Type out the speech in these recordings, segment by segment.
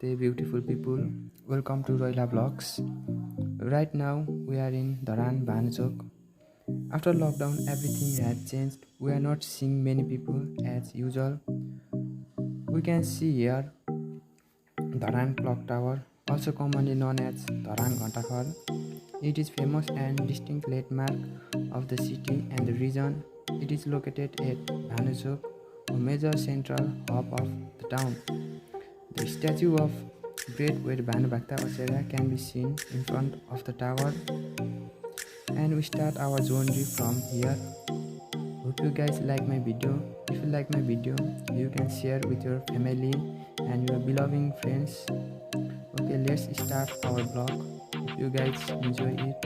Namaste, beautiful people. Welcome to Royla Vlogs. Right now, we are in Dharan, Bhanachok. After lockdown, everything has changed. We are not seeing many people as usual. We can see here Dharan Clock Tower, also commonly known as Dharan Ghantaghar. It is famous and distinct landmark of the city and the region. It is located at Bhanachok, a major central hub of the town. The statue of Great Weir Bhanubhakta Acharya can be seen in front of the tower, and we start our journey from here. Hope you guys like my video. If you like my video, you can share with your family and your beloved friends. Okay, let's start our vlog. Hope you guys enjoy it.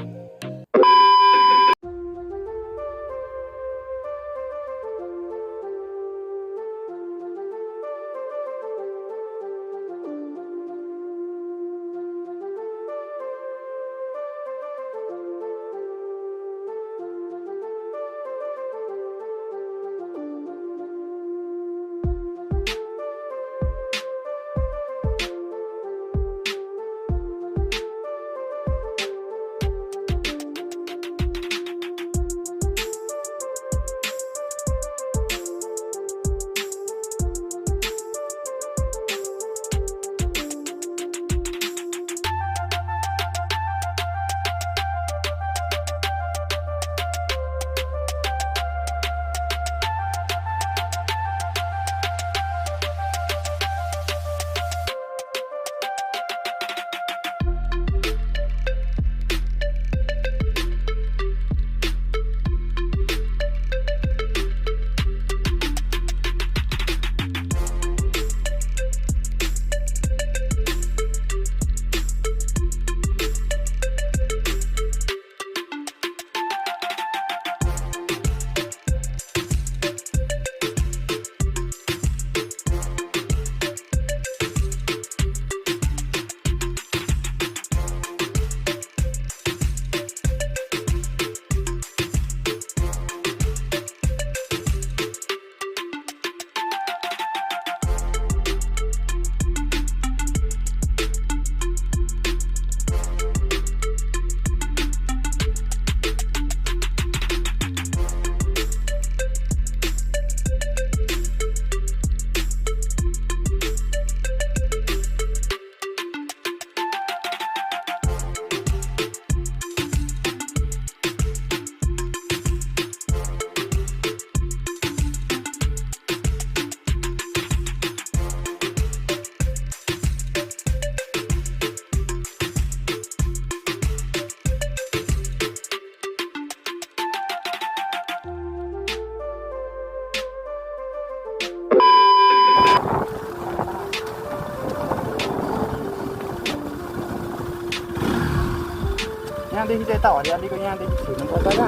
यहाँदेखि चाहिँ यता हरियालीको यहाँदेखि छिर्नु पर्छ क्या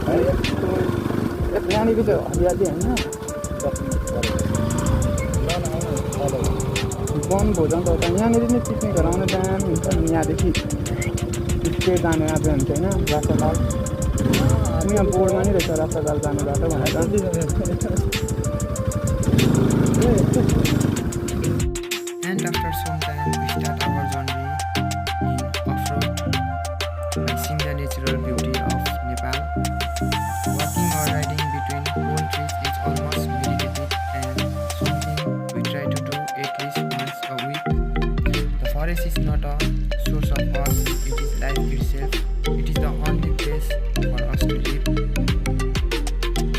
होइन यहाँनिर चाहिँ हरियाली होइन वन भोजन त यहाँनिर नै पिकनिकहरू आउनु दामी हुन्छ नि यहाँदेखि स्टेट जाने आज हुन्छ होइन रासा ताल यहाँ बोर्डमा नै रहेछ रासा ताल जाने बाटो भनेर And after some time, we start our journey in off-road, seeing the natural beauty of Nepal. Walking or riding between old trees is almost meditative and something we try to do at least once a week. The forest is not a source of us, it is life itself. It is the only place for us to live.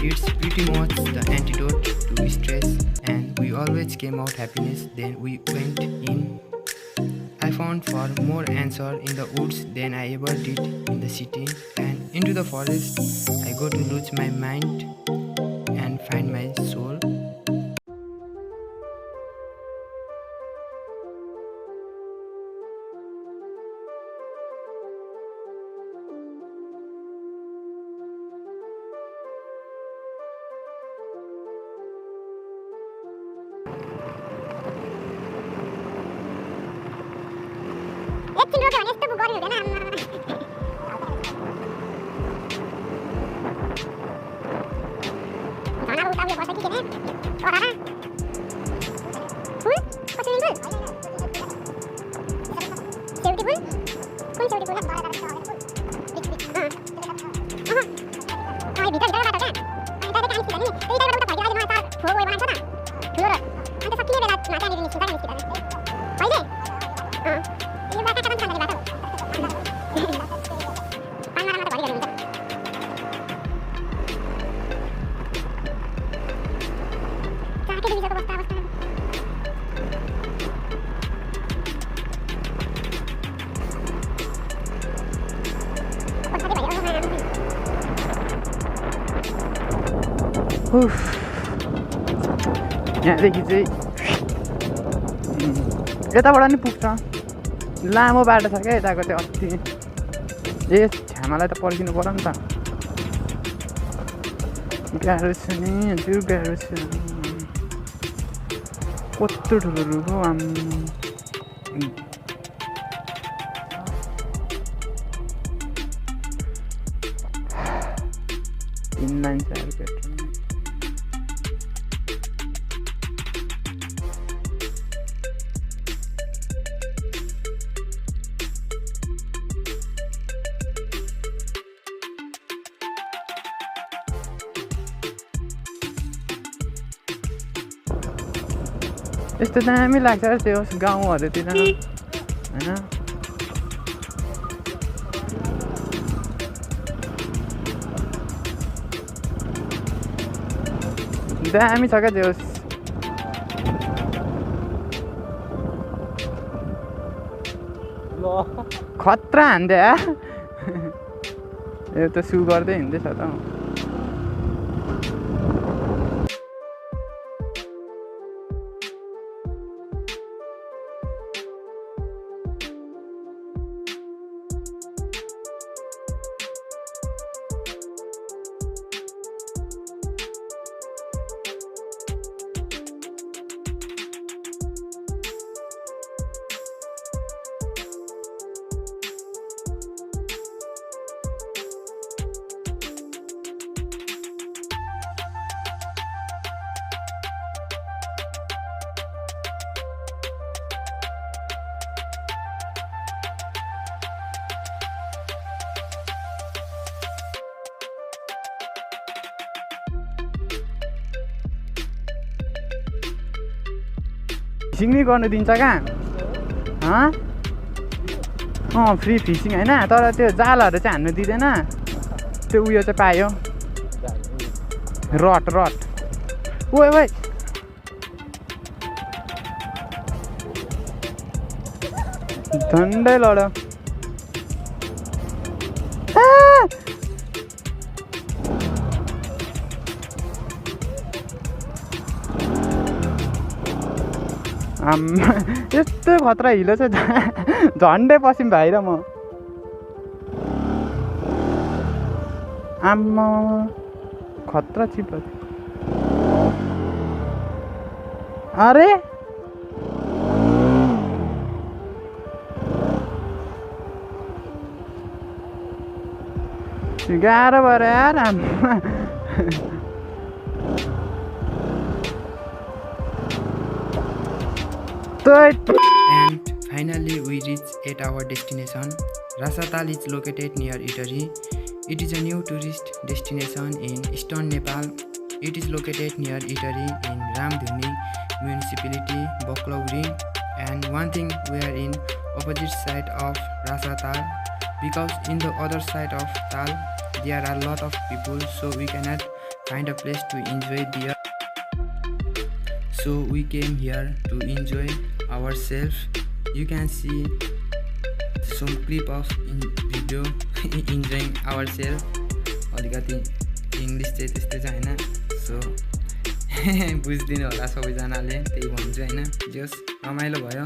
It's pretty much the antidote to stress, and we always came out happiness then we went in. I found far more answer in the woods than I ever did in the city, and into the forest I go to lose my mind and find my soul. एकछिन रोक्यो भने यस्तो गरी हुँदैन आम्मा उयो गर्छ कि के अरे फुल कसरी फुल सेउटी फुल कुन सेउटी फुल भित्र भित्रबाट क्या अनि त्यही काम सिक्दा नि त्यही टाइमबाट उता भइदियो अहिले मलाई तार ठुलो बनाएको छ त ठुलो र अनि त सकिने बेला त्यहाँनिर निस्किँदा कहिले यो बाटा कता खाने बाटो पाङ्गारामा त भरि गर्नुहुन्छ चाके बिचको अवस्था यहाँदेखि चाहिँ यताबाट नि पुग्छ लामो बाटो छ क्या यताको चाहिँ अस्ति ए छ्यामालाई त पर्खिनु पर्यो नि त गाह्रो छ नि हजुर गाह्रो छ कत्रो ठुलो रुख हो इनलाइन छ पेट्रोल यस्तो दामी लाग्छ त्यो गाउँहरूतिर होइन दामी छ क्या त्यो खतरा हान्दै यो त सु गर्दै हिँड्दैछ त फिसिङ नै गर्नु दिन्छ कहाँ फ्री फिसिङ होइन तर त्यो जालहरू चाहिँ हान्नु दिँदैन त्यो उयो चाहिँ पायो रट ओए झन्डै लड यस्तो खतरा हिलो चाहिँ झन्डै पसिम भाइ र म आम्मा खतरा चिप अरे गाह्रो भएर यार And finally we reach at our destination. Rasa Taal is located near Itari. It is a new tourist destination in eastern Nepal. It is located near Itari in Ramdhuni municipality, Baklauri. And one thing, we are in opposite side of Rasa Taal because in the other side of Taal there are a lot of people, so we cannot find a place to enjoy there. So we came here to enjoy ourselves. You can see some clip of video enjoying ourselves. अलिकति English चाहिँ त्यस्तै छ हैन, so बुझ्दिनु होला सबैजनाले, त्यही भन्छु हैन। जस रमाइलो भयो।